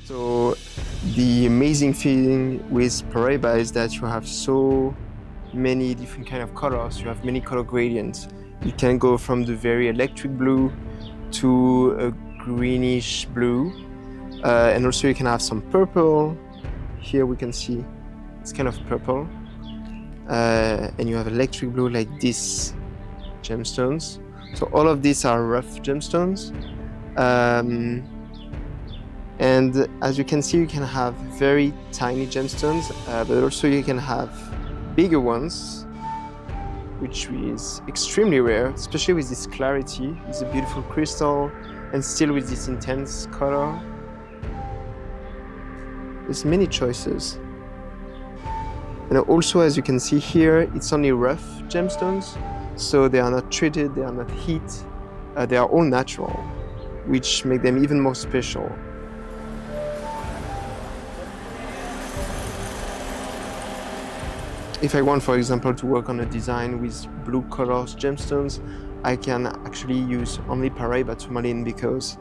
So the amazing thing with Paraiba is that you have so many different kind of colors. You have many color gradients. You can go from the very electric blue to a greenish blue, and also you can have some purple. Here we can see it's kind of purple, and you have electric blue like this gemstones. So all of these are rough gemstones. And as you can see, you can have very tiny gemstones, but also you can have bigger ones, which is extremely rare, especially with this clarity, with a beautiful crystal, and still with this intense color. There's many choices. And also, as you can see here, it's only rough gemstones, so they are not treated, they are not heat, they are all natural, which make them even more special. If I want, for example, to work on a design with blue colors gemstones, I can actually use only Paraiba tourmaline because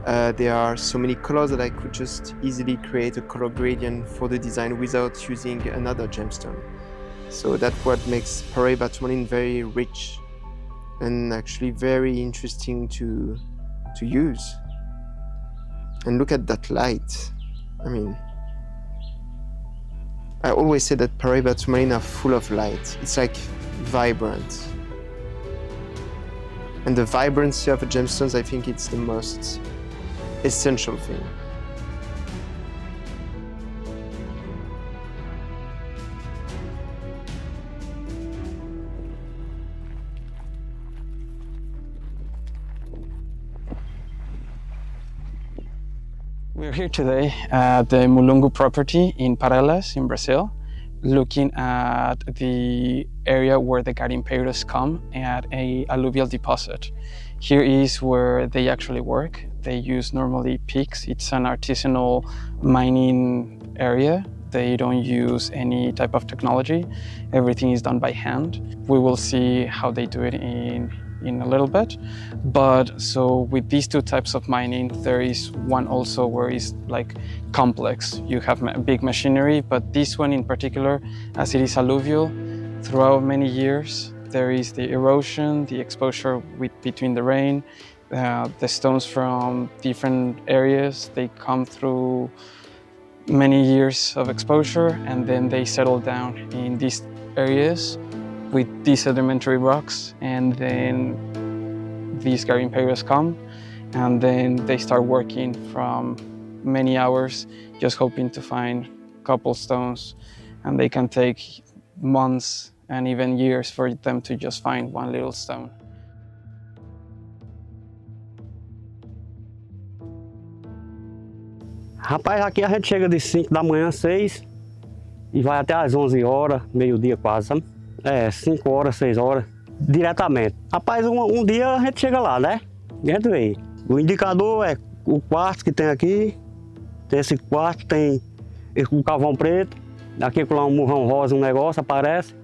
there are so many colors that I could just easily create a color gradient for the design without using another gemstone. So that's what makes Paraiba tourmaline very rich and actually very interesting to use. And look at that light. I mean, I always say that Paraiba tourmaline are full of light. It's like vibrant. And the vibrancy of the gemstones, I think it's the most essential thing. We're here today at the Mulungu property in Paraiba in Brazil, looking at the area where the garimpeiros come at a alluvial deposit. Here is where they actually work. They use normally picks. It's an artisanal mining area. They don't use any type of technology. Everything is done by hand. We will see how they do it in a little bit. But so with these two types of mining, there is one also where it's like complex. You have big machinery, but this one in particular, as it is alluvial, throughout many years, there is the erosion, the exposure between the rain, the stones from different areas, they come through many years of exposure, and then they settle down in these areas with these sedimentary rocks, and then these garimpeiros come, and then they start working from many hours, just hoping to find a couple stones, and they can take months and even years for them to just find one little stone. Rapaz, aqui a gente chega de 5 da manhã, 6, e vai até às 11 horas, meio-dia quase, sabe? 5 horas, 6 horas, diretamente. Rapaz, um dia a gente chega lá, né? E a gente vê. O indicador é o quarto que tem aqui, tem esse quarto, tem um carvão preto, daqui com lá um murrão rosa, um negócio aparece.